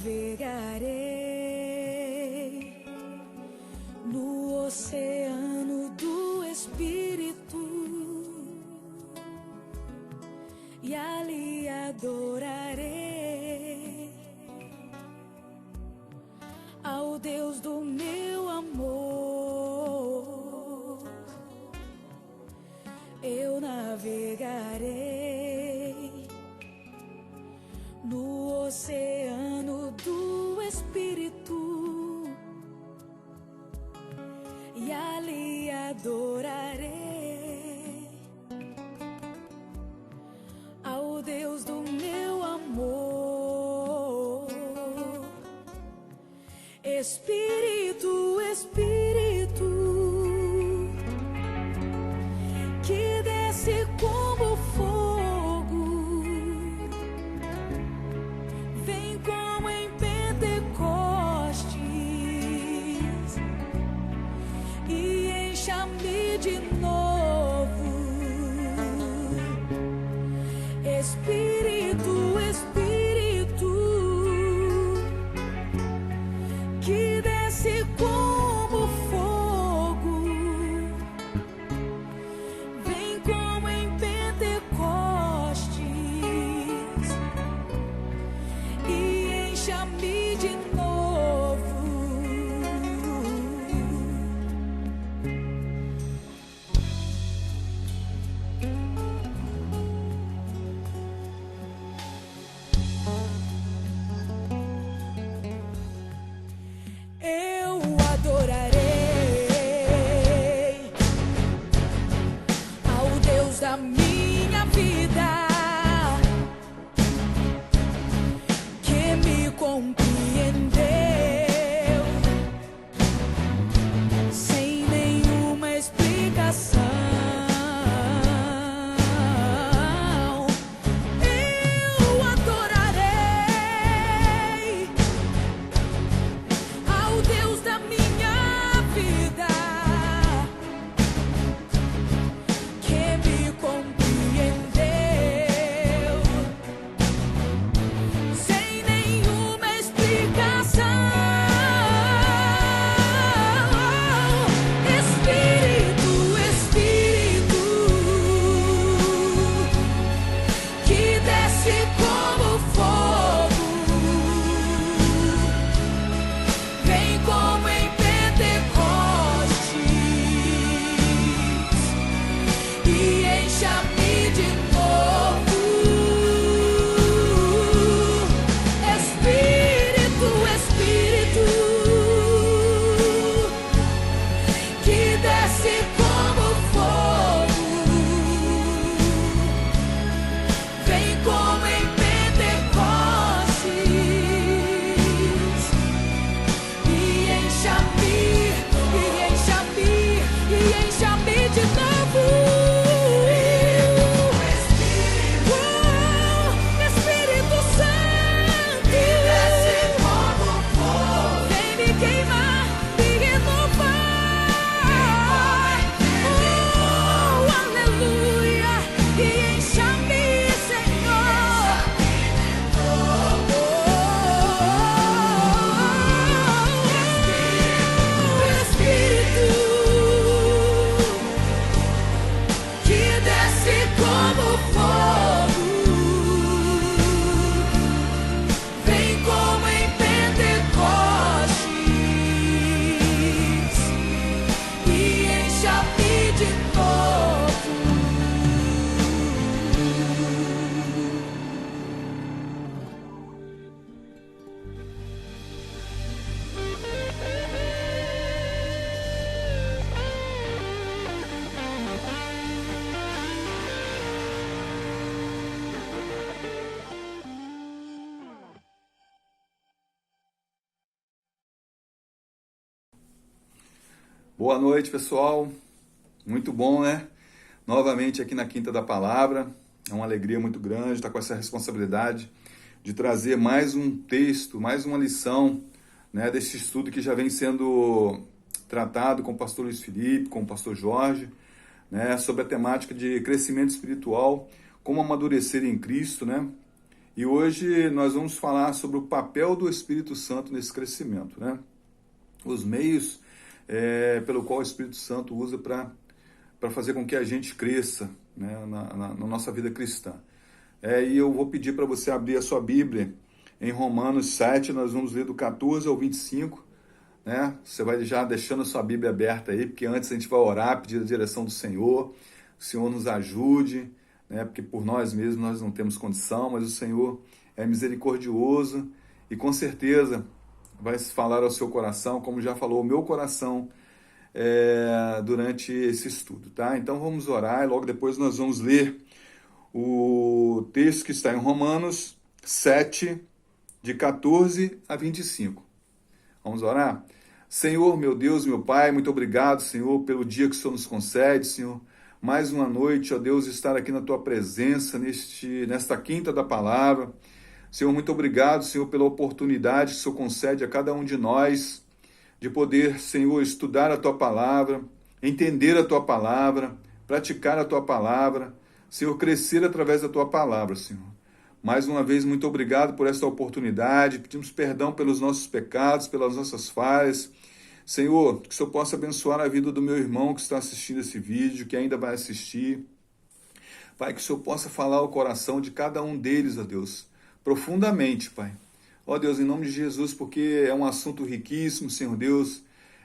navegarei no oceano do Espírito e ali adorarei ao Deus do meu amor. Eu navegarei no oceano do Espírito e ali adorarei ao Deus do meu amor. Espírito, Espírito, que desce como fogo, vem como em Pentecostes e encha-me de novo. Espírito, Espírito, que desce como fogo, vem como em Pentecostes e encha-me de novo. Eu adorarei ao Deus da minha vida, que me compreendeu sem nenhuma explicação. Eu adorarei ao Deus da minha vida, que me compreendeu sem nenhuma explicação. Espírito, Espírito, que desce como fogo, vem como em Pentecostes e encha-me de novo. Espírito, Espírito, que desce como fogo, vem como em Pentecostes e encha-me de novo. Espírito Santo, vem me queimar, me renovar. Aleluia, e encha-me, Senhor. Espírito, que desce como fogo, vem como em Pentecostes e encha-me de novo. Boa noite, pessoal. Muito bom, né? Novamente aqui na Quinta da Palavra. É uma alegria muito grande estar com essa responsabilidade de trazer mais um texto, mais uma lição, né, desse estudo que já vem sendo tratado com o pastor Luiz Felipe, com o pastor Jorge, né, sobre a temática de crescimento espiritual, como amadurecer em Cristo, né? E hoje nós vamos falar sobre o papel do Espírito Santo nesse crescimento, né? Os meios pelo qual o Espírito Santo usa para fazer com que a gente cresça, né, na nossa vida cristã. E eu vou pedir para você abrir a sua Bíblia em Romanos 7, nós vamos ler do 14 ao 25, né? Você vai já deixando a sua Bíblia aberta aí, porque antes a gente vai orar, pedir a direção do Senhor, o Senhor nos ajude, né? Porque por nós mesmos nós não temos condição, mas o Senhor é misericordioso e com certeza vai falar ao seu coração, como já falou o meu coração durante esse estudo, tá? Então vamos orar e logo depois nós vamos ler o texto que está em Romanos 7, de 14 a 25. Vamos orar? Senhor, meu Deus, meu Pai, muito obrigado, Senhor, pelo dia que o Senhor nos concede, Senhor. Mais uma noite, ó Deus, estar aqui na Tua presença, nesta quinta da palavra. Senhor, muito obrigado, Senhor, pela oportunidade que o Senhor concede a cada um de nós de poder, Senhor, estudar a Tua palavra, entender a Tua palavra, praticar a Tua palavra, Senhor, crescer através da Tua palavra, Senhor. Mais uma vez, muito obrigado por esta oportunidade, pedimos perdão pelos nossos pecados, pelas nossas falhas. Senhor, que o Senhor possa abençoar a vida do meu irmão que está assistindo esse vídeo, que ainda vai assistir. Pai, que o Senhor possa falar ao coração de cada um deles, ó Deus, profundamente, Pai. Ó Deus, em nome de Jesus, porque é um assunto riquíssimo, Senhor Deus,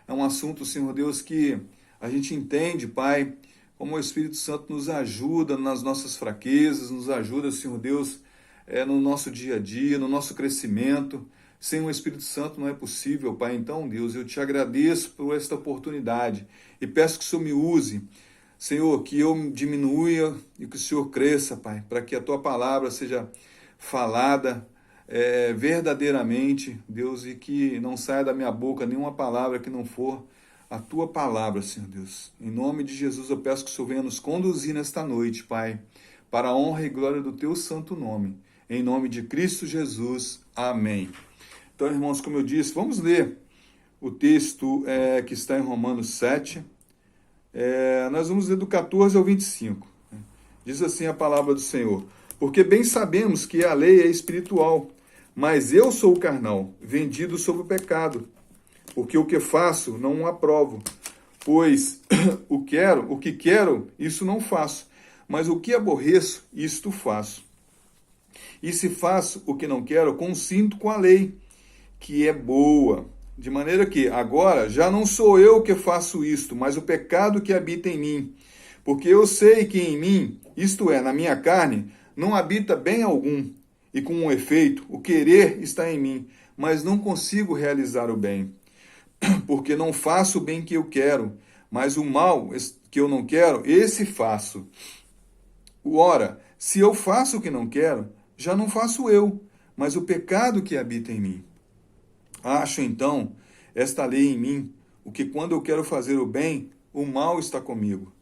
é um assunto, Senhor Deus, que a gente entende, Pai, como o Espírito Santo nos ajuda nas nossas fraquezas, nos ajuda, Senhor Deus, no nosso dia a dia, no nosso crescimento. Sem o Espírito Santo não é possível, Pai. Então, Deus, eu te agradeço por esta oportunidade e peço que o Senhor me use, Senhor, que eu diminua e que o Senhor cresça, Pai, para que a Tua palavra seja falada verdadeiramente, Deus, e que não saia da minha boca nenhuma palavra que não for a Tua palavra, Senhor Deus. Em nome de Jesus eu peço que o Senhor venha nos conduzir nesta noite, Pai, para a honra e glória do Teu santo nome. Em nome de Cristo Jesus. Amém. Então, irmãos, como eu disse, vamos ler o texto que está em Romanos 7. Nós vamos ler do 14 ao 25. Diz assim a palavra do Senhor. Porque bem sabemos que a lei é espiritual, mas eu sou carnal, vendido sob o pecado. Porque o que faço não o aprovo. Pois o que quero, isso não faço. Mas o que aborreço, isto faço. E se faço o que não quero, consinto com a lei, que é boa. De maneira que, agora, já não sou eu que faço isto, mas o pecado que habita em mim. Porque eu sei que em mim, isto é, na minha carne, não habita bem algum. E com um efeito, o querer está em mim, mas não consigo realizar o bem. Porque não faço o bem que eu quero, mas o mal que eu não quero, esse faço. Ora, se eu faço o que não quero, já não faço eu, mas o pecado que habita em mim. Acho, então, esta lei em mim, o que quando eu quero fazer o bem, o mal está comigo.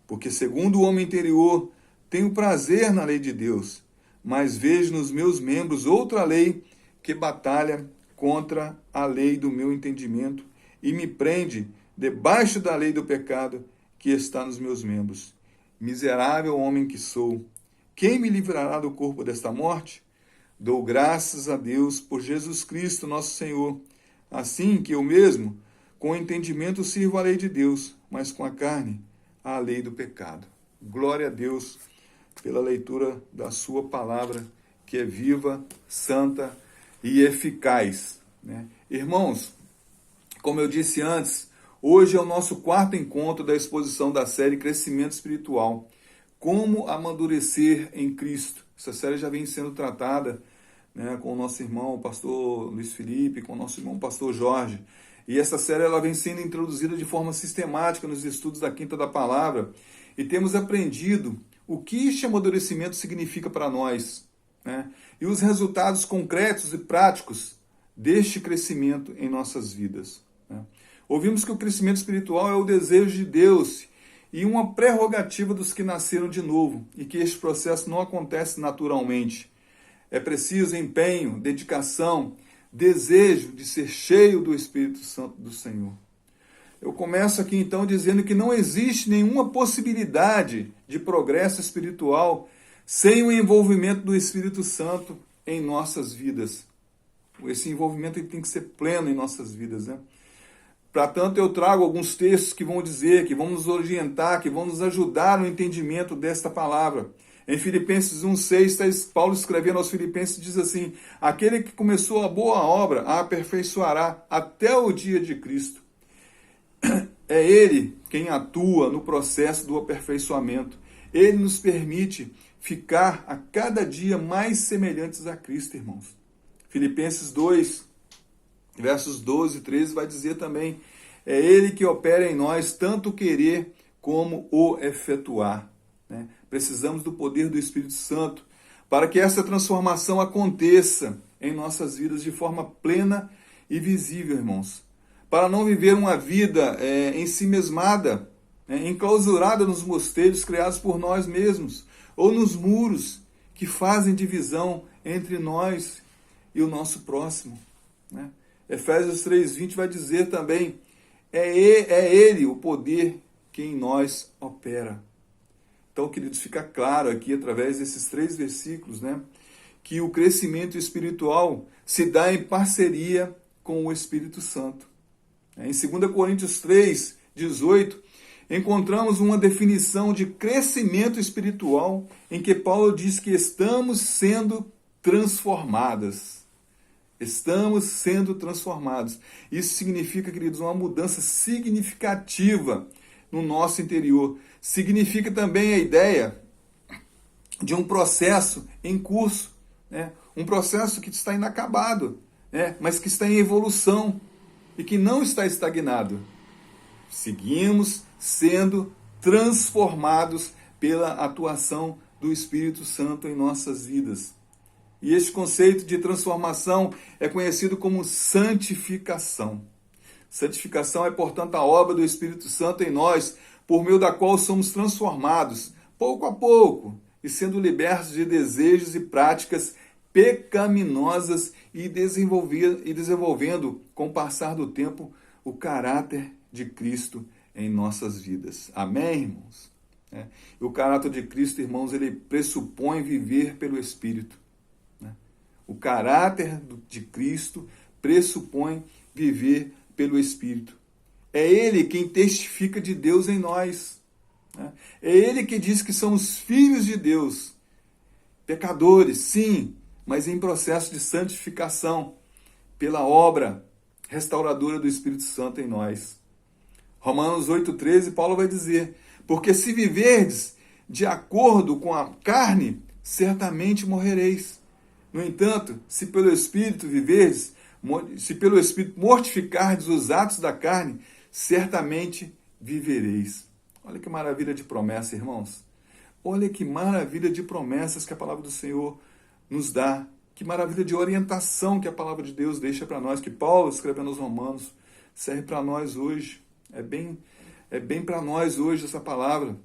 Porque, segundo o homem interior, tenho prazer na lei de Deus, mas vejo nos meus membros outra lei que batalha contra a lei do meu entendimento e me prende debaixo da lei do pecado que está nos meus membros. Miserável homem que sou, quem me livrará do corpo desta morte? Dou graças a Deus por Jesus Cristo, nosso Senhor. Assim que eu mesmo, com o entendimento, sirvo a lei de Deus, mas com a carne, a lei do pecado. Glória a Deus pela leitura da sua palavra, que é viva, santa e eficaz, né? Irmãos, como eu disse antes, hoje é o nosso quarto encontro da exposição da série Crescimento Espiritual. Como amadurecer em Cristo. Essa série já vem sendo tratada, né, com o nosso irmão, o pastor Luiz Felipe, com o nosso irmão, o pastor Jorge. E essa série ela vem sendo introduzida de forma sistemática nos estudos da Quinta da Palavra. E temos aprendido o que este amadurecimento significa para nós, né, e os resultados concretos e práticos deste crescimento em nossas vidas, né. Ouvimos que o crescimento espiritual é o desejo de Deus e uma prerrogativa dos que nasceram de novo, e que este processo não acontece naturalmente. É preciso empenho, dedicação, desejo de ser cheio do Espírito Santo do Senhor. Eu começo aqui então dizendo que não existe nenhuma possibilidade de progresso espiritual sem o envolvimento do Espírito Santo em nossas vidas. Esse envolvimento ele tem que ser pleno em nossas vidas, né? Portanto, eu trago alguns textos que vão dizer, que vão nos orientar, que vão nos ajudar no entendimento desta palavra. Em Filipenses 1,6, Paulo escrevendo aos Filipenses diz assim: aquele que começou a boa obra a aperfeiçoará até o dia de Cristo. É Ele quem atua no processo do aperfeiçoamento. Ele nos permite ficar a cada dia mais semelhantes a Cristo, irmãos. Filipenses 2, versos 12 e 13 vai dizer também: é Ele que opera em nós tanto o querer como o efetuar. Né? Precisamos do poder do Espírito Santo para que essa transformação aconteça em nossas vidas de forma plena e visível, irmãos. Para não viver uma vida em si mesmada, enclausurada nos mosteiros criados por nós mesmos, ou nos muros que fazem divisão entre nós e o nosso próximo. Né? Efésios 3,20 vai dizer também: é Ele o poder que em nós opera. Então, queridos, fica claro aqui, através desses 3 versículos, né, que o crescimento espiritual se dá em parceria com o Espírito Santo. Em 2 Coríntios 3,18, encontramos uma definição de crescimento espiritual em que Paulo diz que estamos sendo transformadas. Estamos sendo transformados. Isso significa, queridos, uma mudança significativa no nosso interior. Significa também a ideia de um processo em curso, né? Um processo que está inacabado, né? Mas que está em evolução e que não está estagnado. Seguimos sendo transformados pela atuação do Espírito Santo em nossas vidas. E este conceito de transformação é conhecido como santificação. Santificação é, portanto, a obra do Espírito Santo em nós, por meio da qual somos transformados, pouco a pouco, e sendo libertos de desejos e práticas pecaminosas e desenvolvendo, com o passar do tempo, o caráter de Cristo em nossas vidas. Amém, irmãos? E o caráter de Cristo, irmãos, ele pressupõe viver pelo Espírito. O caráter de Cristo pressupõe viver pelo Espírito. É Ele quem testifica de Deus em nós. É Ele que diz que somos filhos de Deus. Pecadores, sim, mas em processo de santificação pela obra restauradora do Espírito Santo em nós. Romanos 8,13, Paulo vai dizer: porque se viverdes de acordo com a carne, certamente morrereis. No entanto, se pelo Espírito viverdes, se pelo Espírito mortificardes os atos da carne, certamente vivereis. Olha que maravilha de promessa, irmãos. Olha que maravilha de promessas que a palavra do Senhor nos dá. Que maravilha de orientação que a palavra de Deus deixa para nós, que Paulo, escrevendo aos Romanos, serve para nós hoje. É bem para nós hoje essa palavra.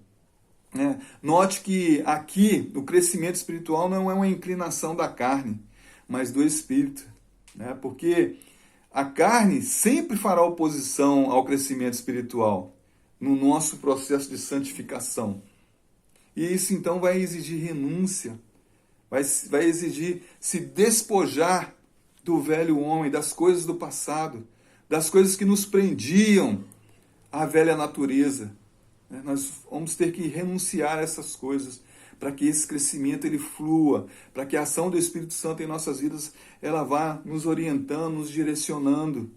Note que aqui o crescimento espiritual não é uma inclinação da carne, mas do Espírito. Porque a carne sempre fará oposição ao crescimento espiritual no nosso processo de santificação. E isso então vai exigir renúncia, vai exigir se despojar do velho homem, das coisas do passado, das coisas que nos prendiam à velha natureza. Nós vamos ter que renunciar a essas coisas para que esse crescimento ele flua, para que a ação do Espírito Santo em nossas vidas ela vá nos orientando, nos direcionando,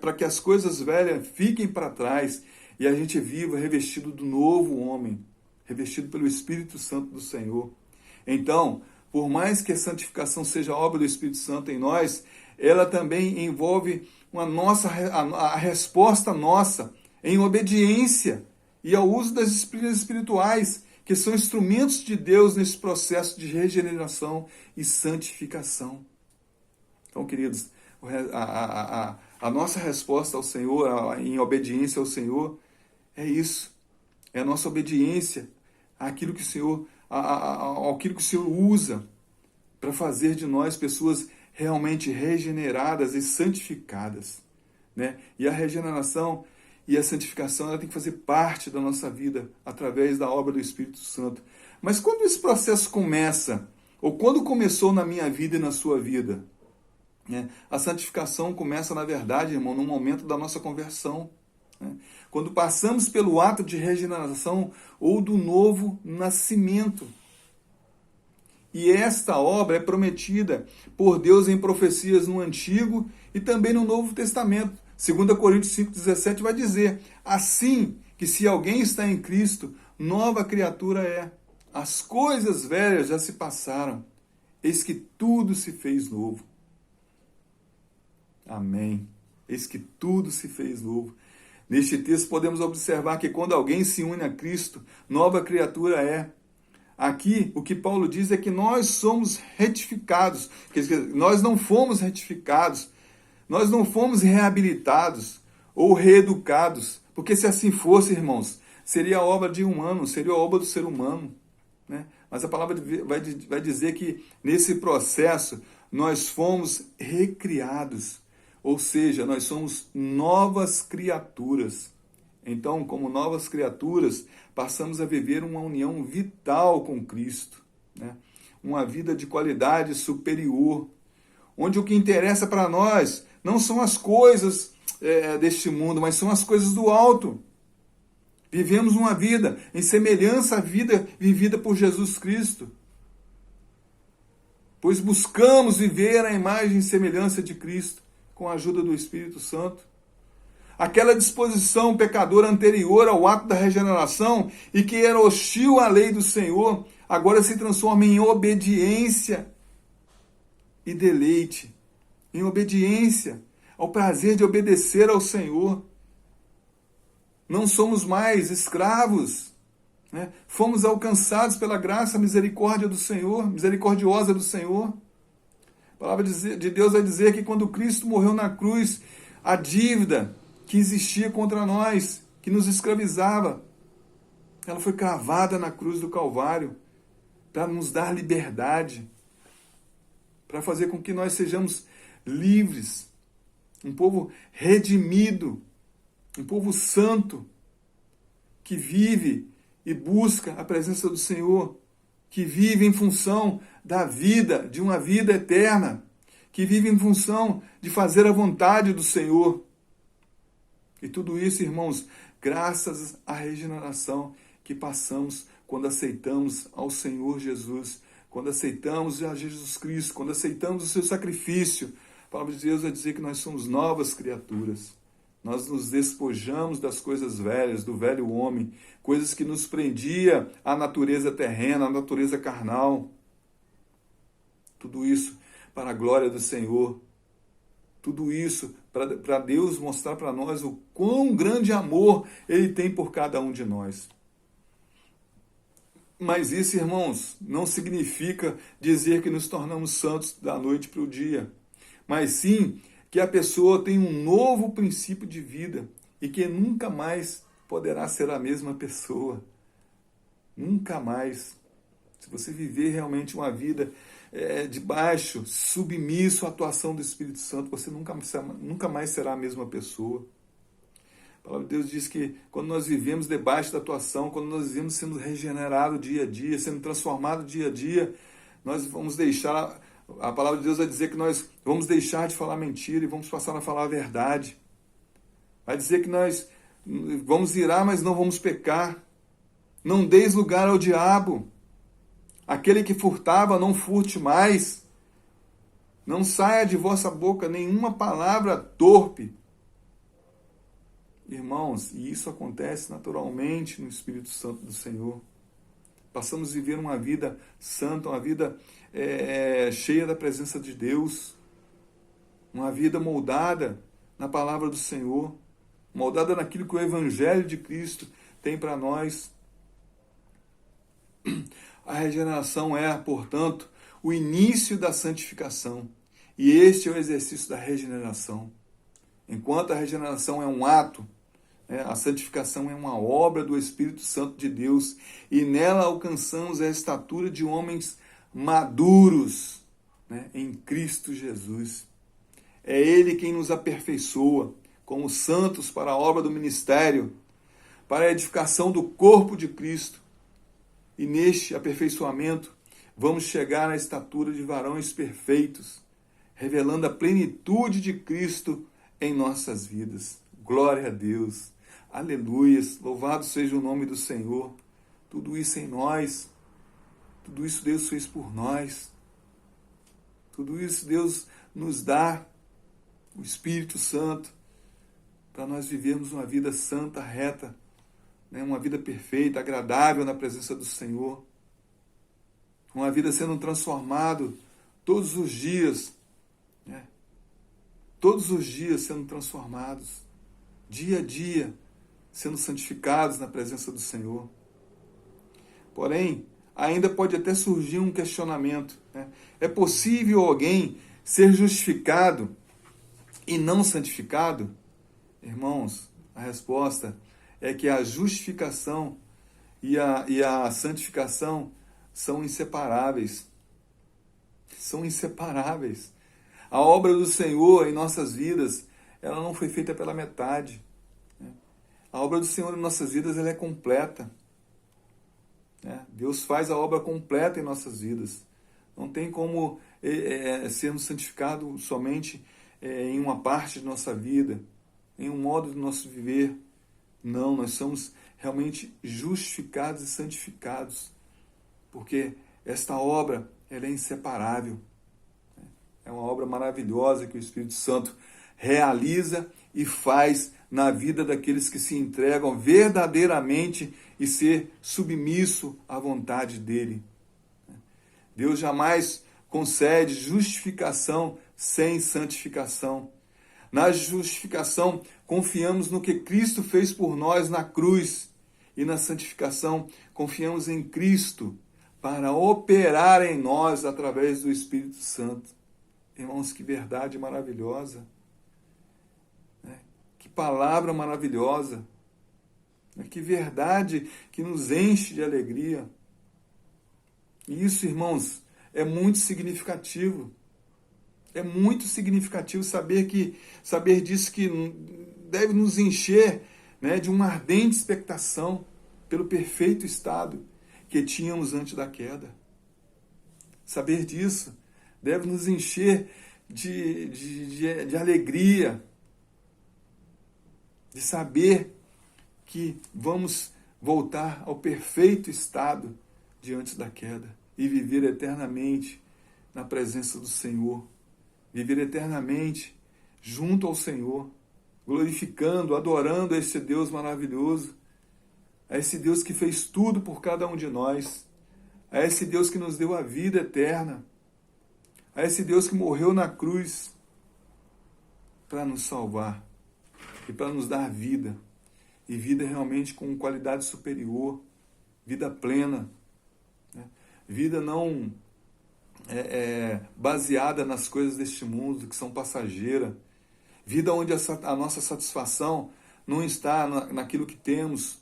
para que as coisas velhas fiquem para trás e a gente viva revestido do novo homem, revestido pelo Espírito Santo do Senhor. Então, por mais que a santificação seja a obra do Espírito Santo em nós, ela também envolve a resposta nossa em obediência e ao uso das disciplinas espirituais, que são instrumentos de Deus nesse processo de regeneração e santificação. Então, queridos, a nossa resposta ao Senhor, em obediência ao Senhor, é isso. É a nossa obediência àquilo que o Senhor, àquilo que o Senhor usa para fazer de nós pessoas realmente regeneradas e santificadas. E a regeneração e a santificação ela tem que fazer parte da nossa vida através da obra do Espírito Santo. Mas quando esse processo começa, Ou quando começou na minha vida e na sua vida? A santificação começa, na verdade, irmão, no momento da nossa conversão. Quando passamos pelo ato de regeneração ou do novo nascimento. E esta obra é prometida por Deus em profecias no Antigo e também no Novo Testamento. 2 Coríntios 5,17 vai dizer: assim que se alguém está em Cristo, nova criatura é. As coisas velhas já se passaram, eis que tudo se fez novo. Amém. Eis que tudo se fez novo. Neste texto podemos observar que quando alguém se une a Cristo, nova criatura é. Aqui, o que Paulo diz é que nós somos retificados, nós não fomos retificados, nós não fomos reabilitados ou reeducados, porque se assim fosse, irmãos, seria a obra de humano, seria a obra do ser humano. Mas a palavra vai dizer que nesse processo nós fomos recriados, ou seja, nós somos novas criaturas. Então, como novas criaturas, passamos a viver uma união vital com Cristo, uma vida de qualidade superior, onde o que interessa para nós não são as coisas deste mundo, mas são as coisas do alto. Vivemos uma vida em semelhança à vida vivida por Jesus Cristo, pois buscamos viver a imagem e semelhança de Cristo com a ajuda do Espírito Santo. Aquela disposição pecadora anterior ao ato da regeneração e que era hostil à lei do Senhor, agora se transforma em obediência e deleite, em obediência ao prazer de obedecer ao Senhor. Não somos mais escravos, fomos alcançados pela graça e misericórdia do Senhor, misericordiosa do Senhor. A palavra de Deus vai dizer que quando Cristo morreu na cruz, a dívida que existia contra nós, que nos escravizava, ela foi cravada na cruz do Calvário para nos dar liberdade, para fazer com que nós sejamos livres, um povo redimido, um povo santo, que vive e busca a presença do Senhor, que vive em função da vida, de uma vida eterna, que vive em função de fazer a vontade do Senhor. E tudo isso, irmãos, graças à regeneração que passamos quando aceitamos ao Senhor Jesus, quando aceitamos a Jesus Cristo, quando aceitamos o seu sacrifício. A palavra de Deus vai dizer que nós somos novas criaturas. Nós nos despojamos das coisas velhas, do velho homem, coisas que nos prendia à natureza terrena, à natureza carnal. Tudo isso para a glória do Senhor. Tudo isso para Deus mostrar para nós o quão grande amor Ele tem por cada um de nós. Mas isso, irmãos, não significa dizer que nos tornamos santos da noite para o dia, mas sim que a pessoa tem um novo princípio de vida e que nunca mais poderá ser a mesma pessoa. Nunca mais. Se você viver realmente uma vida debaixo, submisso à atuação do Espírito Santo, você nunca mais será a mesma pessoa. A palavra de Deus diz que quando nós vivemos debaixo da atuação, quando nós vivemos sendo regenerados dia a dia, sendo transformados dia a dia, nós vamos deixar... A palavra de Deus vai dizer que nós vamos deixar de falar mentira e vamos passar a falar a verdade. Vai dizer que nós vamos irar, mas não vamos pecar. Não deis lugar ao diabo. Aquele que furtava, não furte mais. Não saia de vossa boca nenhuma palavra torpe. Irmãos, e isso acontece naturalmente no Espírito Santo do Senhor. Passamos a viver uma vida santa, uma vida cheia da presença de Deus, uma vida moldada na palavra do Senhor, moldada naquilo que o Evangelho de Cristo tem para nós. A regeneração é, portanto, o início da santificação, e este é o exercício da regeneração. Enquanto a regeneração é um ato, a santificação é uma obra do Espírito Santo de Deus, e nela alcançamos a estatura de homens maduros, em Cristo Jesus. É Ele quem nos aperfeiçoa como santos para a obra do ministério, para a edificação do corpo de Cristo. E neste aperfeiçoamento vamos chegar à estatura de varões perfeitos, revelando a plenitude de Cristo em nossas vidas. Glória a Deus. Aleluias. Louvado seja o nome do Senhor. Tudo isso em nós. Tudo isso Deus fez por nós. Tudo isso Deus nos dá, o Espírito Santo, para nós vivermos uma vida santa, reta, né? Uma vida perfeita, agradável na presença do Senhor. Uma vida sendo transformado todos os dias, né? Todos os dias sendo transformados, dia a dia, sendo santificados na presença do Senhor. Porém, ainda pode até surgir um questionamento, né? É possível alguém ser justificado e não santificado? Irmãos, a resposta é que a justificação e a santificação são inseparáveis. São inseparáveis. A obra do Senhor em nossas vidas, ela não foi feita pela metade, né? A obra do Senhor em nossas vidas, ela é completa. Deus faz a obra completa em nossas vidas. Não tem como sermos santificados somente em uma parte de nossa vida, em um modo do nosso viver. Não, nós somos realmente justificados e santificados, porque esta obra ela é inseparável. É uma obra maravilhosa que o Espírito Santo realiza e faz na vida daqueles que se entregam verdadeiramente e ser submisso à vontade dele. Deus jamais concede justificação sem santificação. Na justificação, confiamos no que Cristo fez por nós na cruz. E na santificação, confiamos em Cristo para operar em nós através do Espírito Santo. Irmãos, que verdade maravilhosa. Que palavra maravilhosa. Que verdade que nos enche de alegria. E isso, irmãos, é muito significativo. É muito significativo saber disso, que deve nos encher, né, de uma ardente expectação pelo perfeito estado que tínhamos antes da queda. Saber disso deve nos encher de alegria, de saber que vamos voltar ao perfeito estado de antes da queda e viver eternamente na presença do Senhor, viver eternamente junto ao Senhor, glorificando, adorando a esse Deus maravilhoso, a esse Deus que fez tudo por cada um de nós, a esse Deus que nos deu a vida eterna, a esse Deus que morreu na cruz para nos salvar e para nos dar vida, e vida realmente com qualidade superior, vida plena, né? Vida não baseada nas coisas deste mundo, que são passageiras, vida onde a nossa satisfação não está naquilo que temos,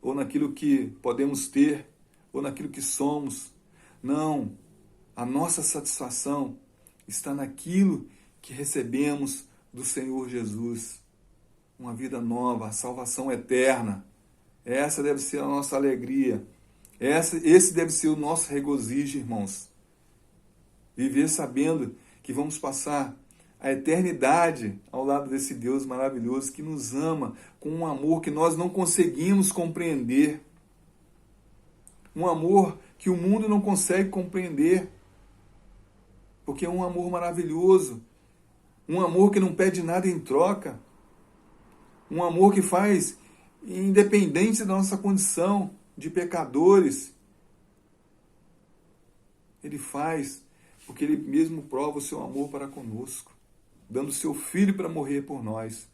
ou naquilo que podemos ter, ou naquilo que somos. Não, a nossa satisfação está naquilo que recebemos do Senhor Jesus. Uma vida nova, a salvação eterna. Essa deve ser a nossa alegria. Esse deve ser o nosso regozijo, irmãos. Viver sabendo que vamos passar a eternidade ao lado desse Deus maravilhoso que nos ama com um amor que nós não conseguimos compreender. Um amor que o mundo não consegue compreender. Porque é um amor maravilhoso. Um amor que não pede nada em troca. Um amor que faz independente da nossa condição de pecadores. Ele faz porque ele mesmo prova o seu amor para conosco, dando o seu Filho para morrer por nós.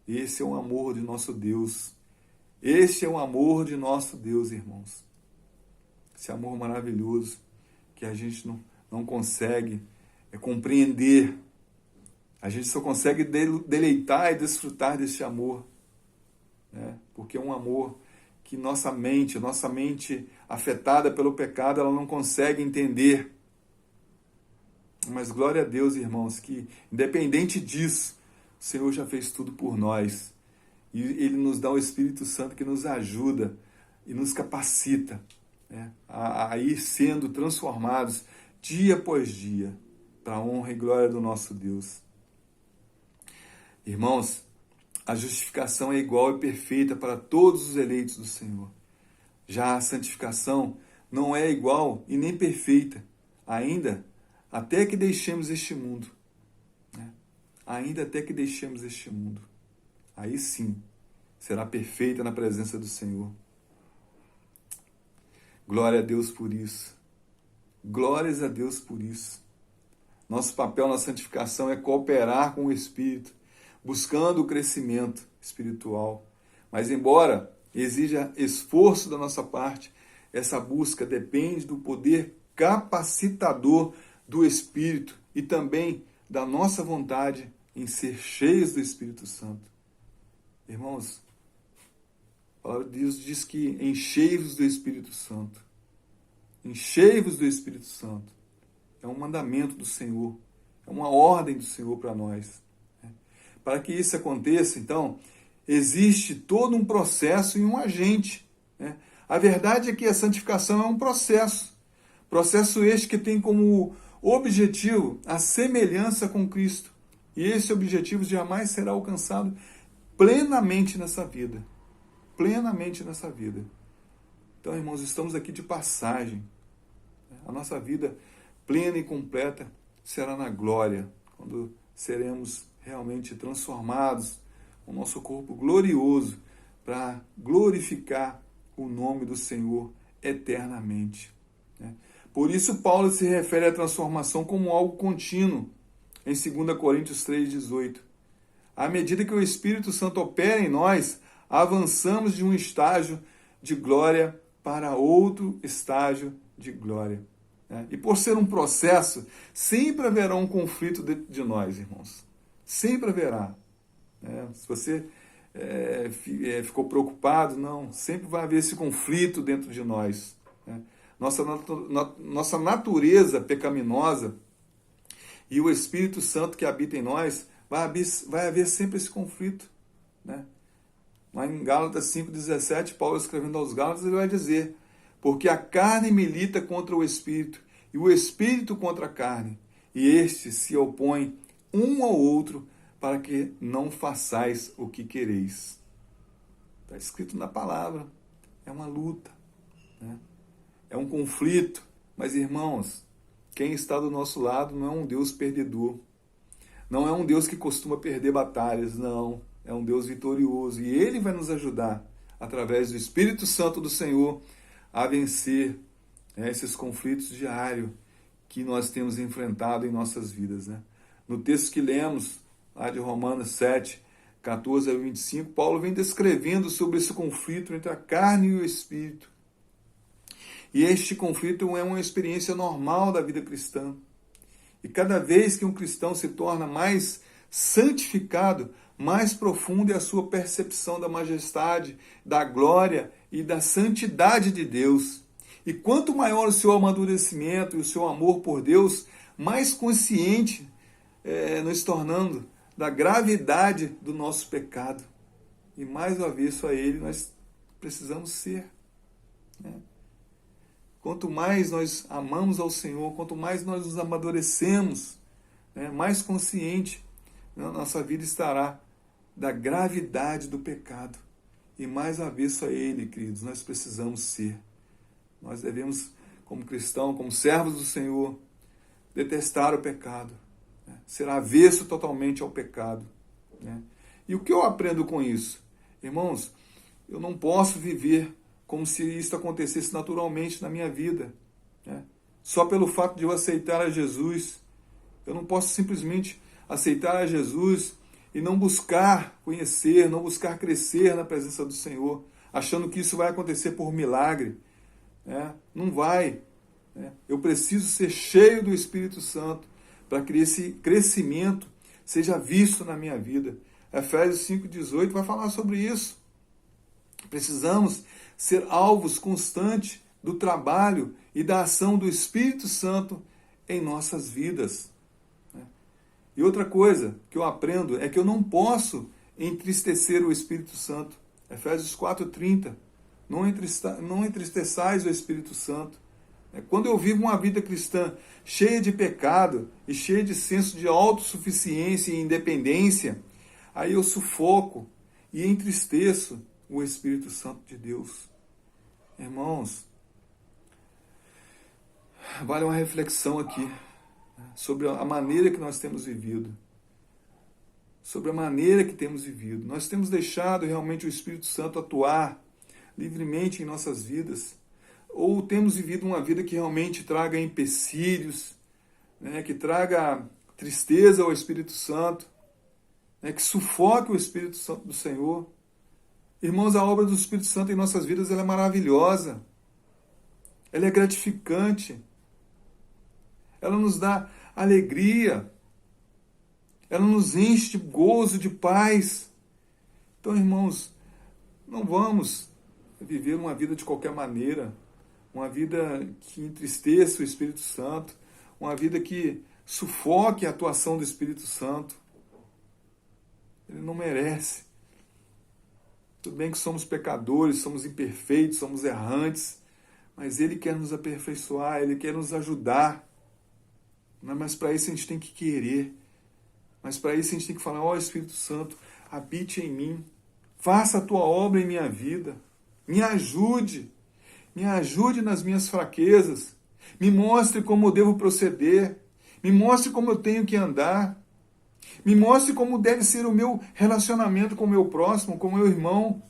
Esse é o amor de nosso Deus. Esse é o amor de nosso Deus, irmãos. Esse amor maravilhoso que a gente não consegue compreender. A gente só consegue deleitar e desfrutar desse amor, né? Porque é um amor que nossa mente afetada pelo pecado, ela não consegue entender. Mas glória a Deus, irmãos, que independente disso, o Senhor já fez tudo por nós. E Ele nos dá o Espírito Santo que nos ajuda e nos capacita, a ir sendo transformados dia após dia, para a honra e glória do nosso Deus. Irmãos, a justificação é igual e perfeita para todos os eleitos do Senhor. Já a santificação não é igual e nem perfeita, ainda até que deixemos este mundo. Ainda até que deixemos este mundo. Aí sim, será perfeita na presença do Senhor. Glória a Deus por isso. Glórias a Deus por isso. Nosso papel na santificação é cooperar com o Espírito, buscando o crescimento espiritual. Mas embora exija esforço da nossa parte, essa busca depende do poder capacitador do Espírito e também da nossa vontade em ser cheios do Espírito Santo. Irmãos, a palavra de Deus diz que enchei-vos do Espírito Santo. Enchei-vos do Espírito Santo. É um mandamento do Senhor. É uma ordem do Senhor para nós. Para que isso aconteça, então, existe todo um processo e um agente. A verdade é que a santificação é um processo. Processo este que tem como objetivo a semelhança com Cristo. E esse objetivo jamais será alcançado plenamente nessa vida. Plenamente nessa vida. Então, irmãos, estamos aqui de passagem. A nossa vida plena e completa será na glória, quando seremos realmente transformados, com o nosso corpo glorioso, para glorificar o nome do Senhor eternamente. Por isso, Paulo se refere à transformação como algo contínuo, em 2 Coríntios 3,18. À medida que o Espírito Santo opera em nós, avançamos de um estágio de glória para outro estágio de glória. E por ser um processo, sempre haverá um conflito dentro de nós, irmãos. Sempre haverá. Se você ficou preocupado, não. Sempre vai haver esse conflito dentro de nós. Nossa natureza pecaminosa e o Espírito Santo que habita em nós, vai haver sempre esse conflito. Lá em Gálatas 5,17, Paulo escrevendo aos Gálatas, ele vai dizer: porque a carne milita contra o Espírito, e o Espírito contra a carne, e estes se opõem um ao outro, para que não façais o que quereis. Está escrito na palavra. É uma luta. É um conflito. Mas, irmãos, quem está do nosso lado não é um Deus perdedor. Não é um Deus que costuma perder batalhas, não. É um Deus vitorioso. E Ele vai nos ajudar, através do Espírito Santo do Senhor, a vencer esses conflitos diários que nós temos enfrentado em nossas vidas. No texto que lemos, lá de Romanos 7, 14 a 25, Paulo vem descrevendo sobre esse conflito entre a carne e o Espírito. E este conflito é uma experiência normal da vida cristã. E cada vez que um cristão se torna mais santificado, mais profunda é a sua percepção da majestade, da glória e da santidade de Deus. E quanto maior o seu amadurecimento e o seu amor por Deus, mais consciente nos tornando da gravidade do nosso pecado. E mais avesso a Ele nós precisamos ser. Quanto mais nós amamos ao Senhor, quanto mais nós nos amadurecemos, mais consciente nossa vida estará da gravidade do pecado. E mais avesso a Ele, queridos, nós precisamos ser. Nós devemos, como cristãos, como servos do Senhor, detestar o pecado. Ser avesso totalmente ao pecado. E o que eu aprendo com isso? Irmãos, eu não posso viver como se isso acontecesse naturalmente na minha vida. Só pelo fato de eu aceitar a Jesus. Eu não posso simplesmente aceitar a Jesus e não buscar conhecer, não buscar crescer na presença do Senhor, achando que isso vai acontecer por milagre. Não vai. Eu preciso ser cheio do Espírito Santo para que esse crescimento seja visto na minha vida. Efésios 5,18 vai falar sobre isso. Precisamos ser alvos constantes do trabalho e da ação do Espírito Santo em nossas vidas. E outra coisa que eu aprendo é que eu não posso entristecer o Espírito Santo. Efésios 4,30 Não entristeçais o Espírito Santo. Quando eu vivo uma vida cristã cheia de pecado e cheia de senso de autossuficiência e independência, aí eu sufoco e entristeço o Espírito Santo de Deus. Irmãos, vale uma reflexão aqui sobre a maneira que nós temos vivido. Sobre a maneira que temos vivido. Nós temos deixado realmente o Espírito Santo atuar livremente em nossas vidas? Ou temos vivido uma vida que realmente traga empecilhos, que traga tristeza ao Espírito Santo, que sufoque o Espírito Santo do Senhor? Irmãos, a obra do Espírito Santo em nossas vidas ela é maravilhosa, ela é gratificante, ela nos dá alegria, ela nos enche de gozo, de paz. Então, irmãos, não vamos viver uma vida de qualquer maneira, uma vida que entristeça o Espírito Santo, uma vida que sufoque a atuação do Espírito Santo. Ele não merece. Tudo bem que somos pecadores, somos imperfeitos, somos errantes, mas Ele quer nos aperfeiçoar, Ele quer nos ajudar. Mas para isso a gente tem que querer. Mas para isso a gente tem que falar, ó Espírito Santo, habite em mim, faça a tua obra em minha vida, me ajude nas minhas fraquezas, me mostre como eu devo proceder, me mostre como eu tenho que andar, me mostre como deve ser o meu relacionamento com o meu próximo, com o meu irmão.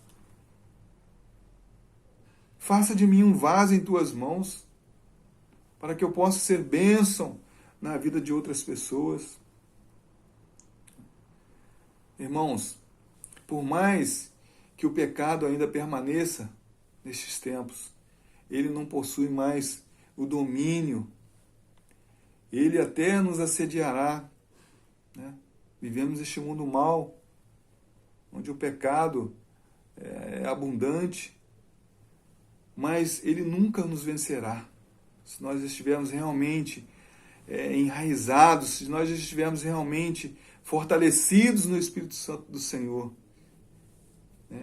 Faça de mim um vaso em tuas mãos, para que eu possa ser bênção na vida de outras pessoas. Irmãos, por mais que o pecado ainda permaneça nestes tempos, ele não possui mais o domínio. Ele até nos assediará. Vivemos este mundo mau, onde o pecado é abundante, mas ele nunca nos vencerá. Se nós estivermos realmente enraizados, se nós estivermos realmente fortalecidos no Espírito Santo do Senhor,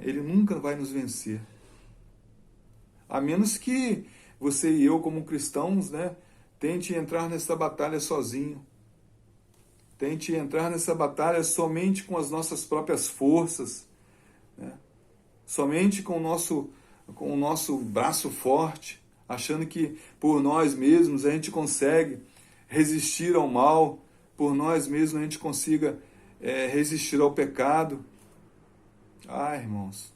ele nunca vai nos vencer. A menos que você e eu, como cristãos, tente entrar nessa batalha sozinho. Tente entrar nessa batalha somente com as nossas próprias forças, somente com o nosso braço forte, achando que por nós mesmos a gente consegue resistir ao mal, por nós mesmos a gente consiga resistir ao pecado. Irmãos,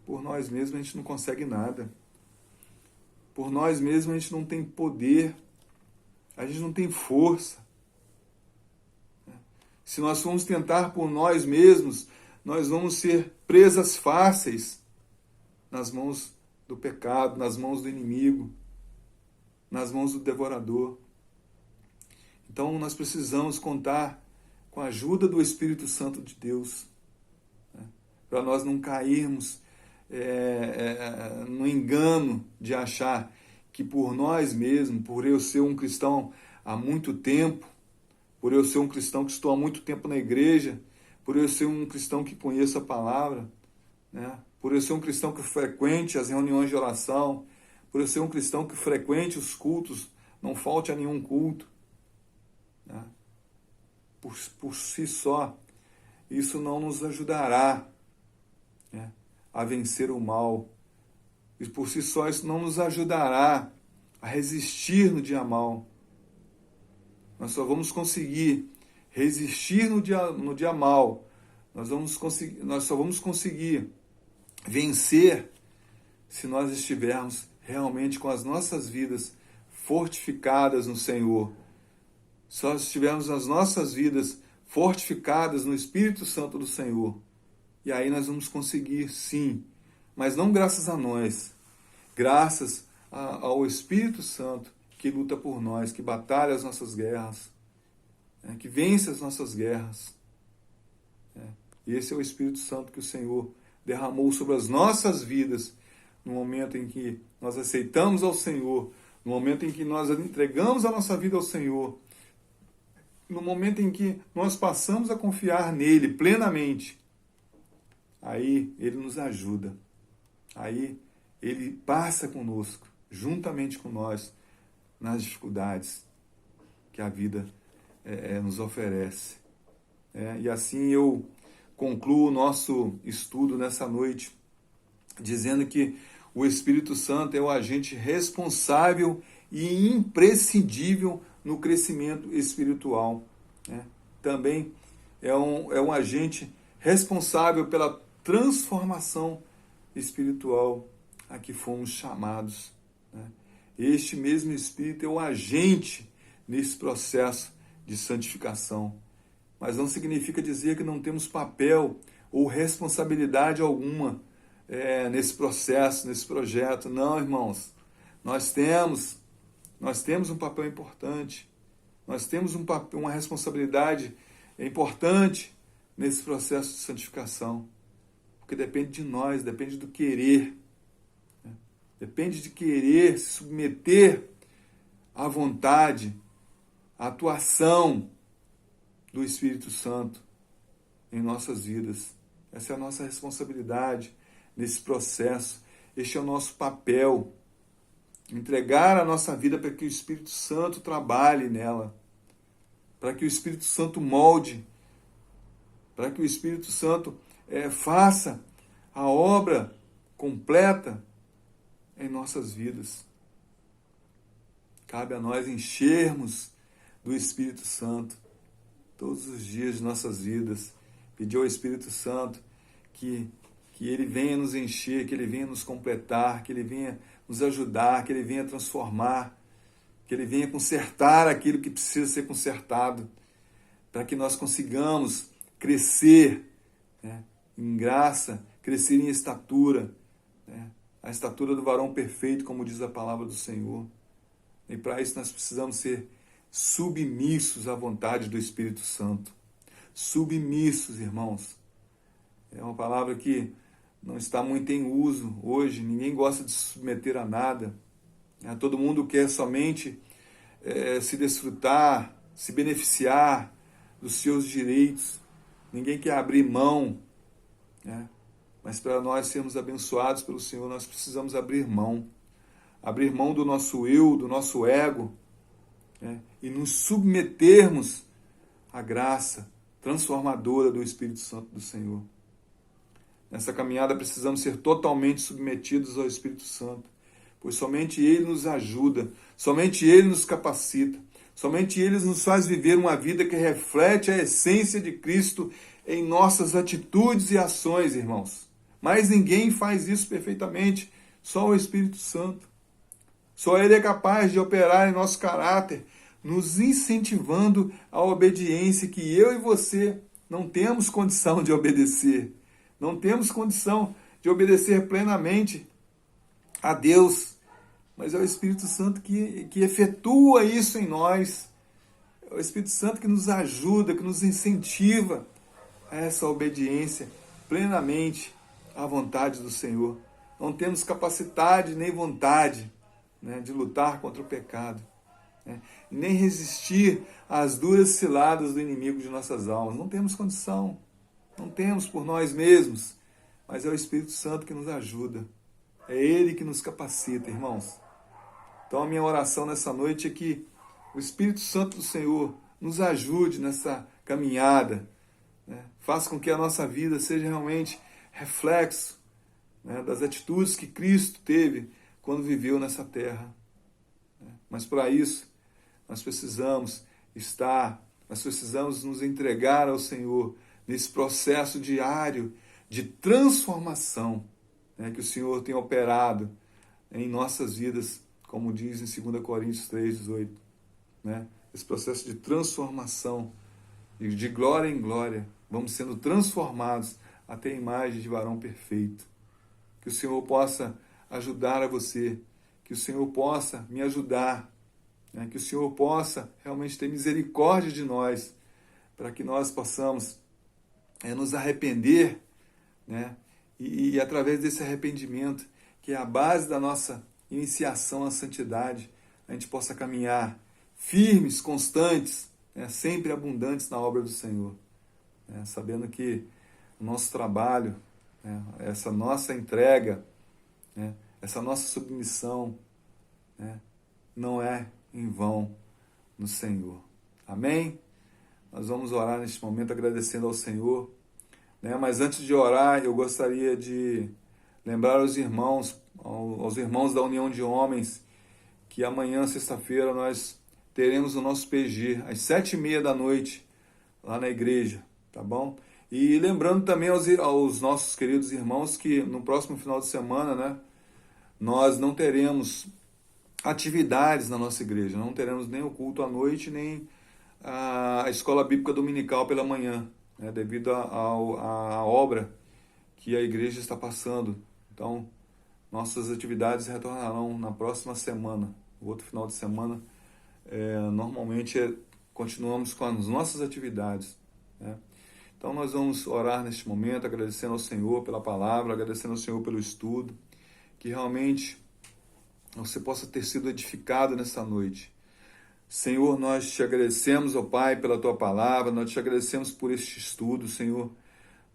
por nós mesmos a gente não consegue nada. Por nós mesmos a gente não tem poder, a gente não tem força. Se nós formos tentar por nós mesmos, nós vamos ser presas fáceis nas mãos do pecado, nas mãos do inimigo, nas mãos do devorador. Então nós precisamos contar com a ajuda do Espírito Santo de Deus, para nós não cairmos no engano de achar que por nós mesmos, por eu ser um cristão há muito tempo, por eu ser um cristão que estou há muito tempo na igreja, por eu ser um cristão que conheço a palavra, por eu ser um cristão que frequente as reuniões de oração, por eu ser um cristão que frequente os cultos, não falte a nenhum culto, por si só, isso não nos ajudará a vencer o mal. E por si só, isso não nos ajudará a resistir no dia mal. Nós só vamos conseguir resistir no dia mal. Nós só vamos conseguir vencer se nós estivermos realmente com as nossas vidas fortificadas no Senhor. Só se tivermos as nossas vidas fortificadas no Espírito Santo do Senhor. E aí nós vamos conseguir, sim, mas não graças a nós, graças ao Espírito Santo que luta por nós, que batalha as nossas guerras, que vence as nossas guerras. Esse é o Espírito Santo que o Senhor derramou sobre as nossas vidas no momento em que nós aceitamos ao Senhor, no momento em que nós entregamos a nossa vida ao Senhor, no momento em que nós passamos a confiar nele plenamente. Aí Ele nos ajuda. Aí Ele passa conosco, juntamente com nós, nas dificuldades que a vida nos oferece. E assim eu concluo o nosso estudo nessa noite, dizendo que o Espírito Santo é o agente responsável e imprescindível no crescimento espiritual. Também é um agente responsável pela transformação espiritual a que fomos chamados. Este mesmo Espírito é o agente nesse processo de santificação. Mas não significa dizer que não temos papel ou responsabilidade alguma nesse processo, nesse projeto. Não, irmãos. Nós temos um papel importante. Nós temos uma responsabilidade importante nesse processo de santificação. Porque depende de nós, depende do querer. Depende de querer se submeter à vontade, à atuação do Espírito Santo em nossas vidas. Essa é a nossa responsabilidade nesse processo. Este é o nosso papel. Entregar a nossa vida para que o Espírito Santo trabalhe nela. Para que o Espírito Santo molde. Para que o Espírito Santo faça a obra completa em nossas vidas. Cabe a nós enchermos do Espírito Santo todos os dias de nossas vidas. Pedir ao Espírito Santo que Ele venha nos encher, que Ele venha nos completar, que Ele venha nos ajudar, que Ele venha transformar, que Ele venha consertar aquilo que precisa ser consertado, para que nós consigamos crescer em graça, crescer em estatura, a estatura do varão perfeito, como diz a palavra do Senhor. E para isso nós precisamos ser submissos à vontade do Espírito Santo. Submissos, irmãos. É uma palavra que não está muito em uso hoje. Ninguém gosta de se submeter a nada. Todo mundo quer somente se desfrutar, se beneficiar dos seus direitos. Ninguém quer abrir mão. Mas para nós sermos abençoados pelo Senhor, nós precisamos abrir mão. Abrir mão do nosso eu, do nosso ego, e nos submetermos à graça transformadora do Espírito Santo do Senhor. Nessa caminhada precisamos ser totalmente submetidos ao Espírito Santo, pois somente Ele nos ajuda, somente Ele nos capacita, somente Ele nos faz viver uma vida que reflete a essência de Cristo em nossas atitudes e ações, irmãos. Mas ninguém faz isso perfeitamente, só o Espírito Santo. Só Ele é capaz de operar em nosso caráter, nos incentivando à obediência que eu e você não temos condição de obedecer. Não temos condição de obedecer plenamente a Deus. Mas é o Espírito Santo que efetua isso em nós. É o Espírito Santo que nos ajuda, que nos incentiva a essa obediência plenamente à vontade do Senhor. Não temos capacidade nem vontade de lutar contra o pecado, nem resistir às duras ciladas do inimigo de nossas almas. Não temos condição, não temos por nós mesmos, mas é o Espírito Santo que nos ajuda, é Ele que nos capacita, irmãos. Então a minha oração nessa noite é que o Espírito Santo do Senhor nos ajude nessa caminhada, faça com que a nossa vida seja realmente reflexo das atitudes que Cristo teve quando viveu nessa terra. Mas para isso, nós precisamos nos entregar ao Senhor nesse processo diário de transformação que o Senhor tem operado em nossas vidas, como diz em 2 Coríntios 3,18. Esse processo de transformação, de glória em glória, vamos sendo transformados até a imagem de varão perfeito. Que o Senhor possa ajudar a você, que o Senhor possa me ajudar, que o Senhor possa realmente ter misericórdia de nós, para que nós possamos nos arrepender, e através desse arrependimento, que é a base da nossa iniciação à santidade, a gente possa caminhar firmes, constantes, sempre abundantes na obra do Senhor, sabendo que o nosso trabalho, essa nossa entrega, essa nossa submissão, né, não é em vão no Senhor. Amém? Nós vamos orar neste momento agradecendo ao Senhor, né? Mas antes de orar, eu gostaria de lembrar aos irmãos da União de Homens, que amanhã, sexta-feira, nós teremos o nosso PG, às 7h30 da noite, lá na igreja, tá bom? E lembrando também aos nossos queridos irmãos que no próximo final de semana, né, nós não teremos atividades na nossa igreja, não teremos nem o culto à noite, nem a escola bíblica dominical pela manhã, né, devido à obra que a igreja está passando. Então, nossas atividades retornarão na próxima semana. O outro final de semana, normalmente continuamos com as nossas atividades, né? Então, nós vamos orar neste momento, agradecendo ao Senhor pela palavra, agradecendo ao Senhor pelo estudo, que realmente você possa ter sido edificado nessa noite. Senhor, nós te agradecemos, ó Pai, pela tua palavra, nós te agradecemos por este estudo, Senhor.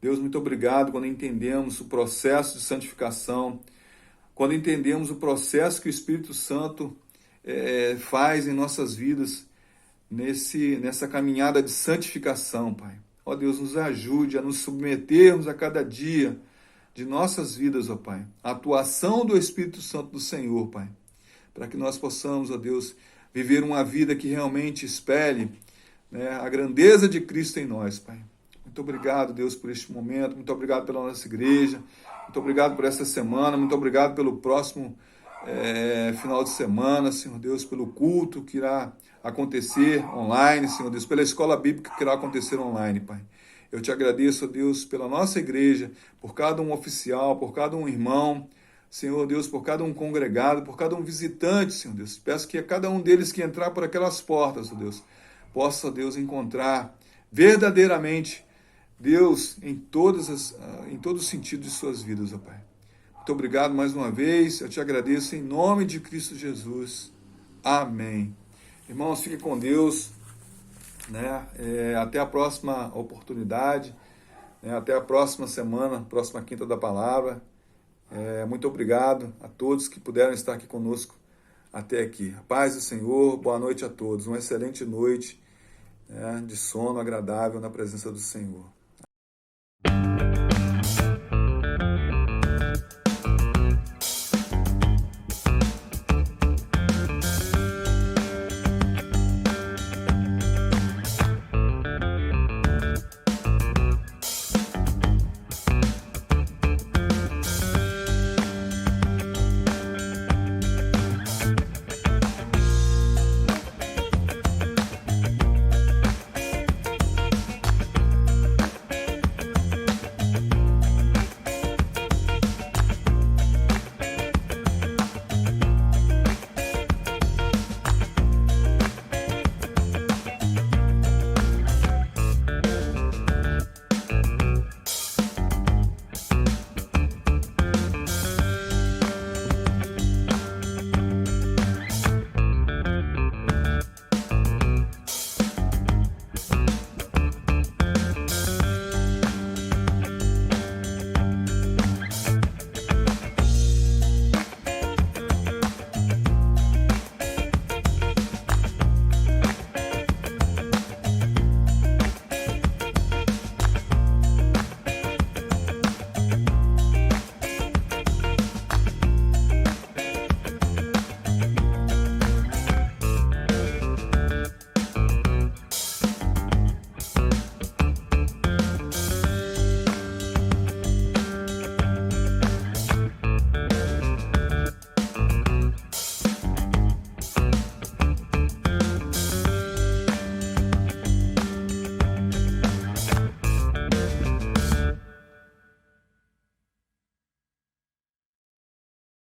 Deus, muito obrigado quando entendemos o processo de santificação, quando entendemos o processo que o Espírito Santo faz em nossas vidas, nessa caminhada de santificação, Pai. Ó Deus, nos ajude a nos submetermos a cada dia de nossas vidas, ó Pai, a atuação do Espírito Santo do Senhor, Pai, para que nós possamos, ó Deus, viver uma vida que realmente espelhe, né, a grandeza de Cristo em nós, Pai. Muito obrigado, Deus, por este momento, muito obrigado pela nossa igreja, muito obrigado por essa semana, muito obrigado pelo próximo final de semana, Senhor Deus, pelo culto que irá acontecer online, Senhor Deus, pela escola bíblica que irá acontecer online, Pai. Eu te agradeço, ó Deus, pela nossa igreja, por cada um oficial, por cada um irmão, Senhor Deus, por cada um congregado, por cada um visitante, Senhor Deus. Peço que a cada um deles que entrar por aquelas portas, ó Deus, possa, Deus, encontrar verdadeiramente Deus em todos os sentidos de suas vidas, ó Pai. Muito obrigado mais uma vez, eu te agradeço em nome de Cristo Jesus. Amém. Irmãos, fiquem com Deus, né? Até a próxima oportunidade, né? Até a próxima semana, próxima quinta da palavra. Muito obrigado a todos que puderam estar aqui conosco até aqui. A paz do Senhor, boa noite a todos, uma excelente noite, né, de sono agradável na presença do Senhor.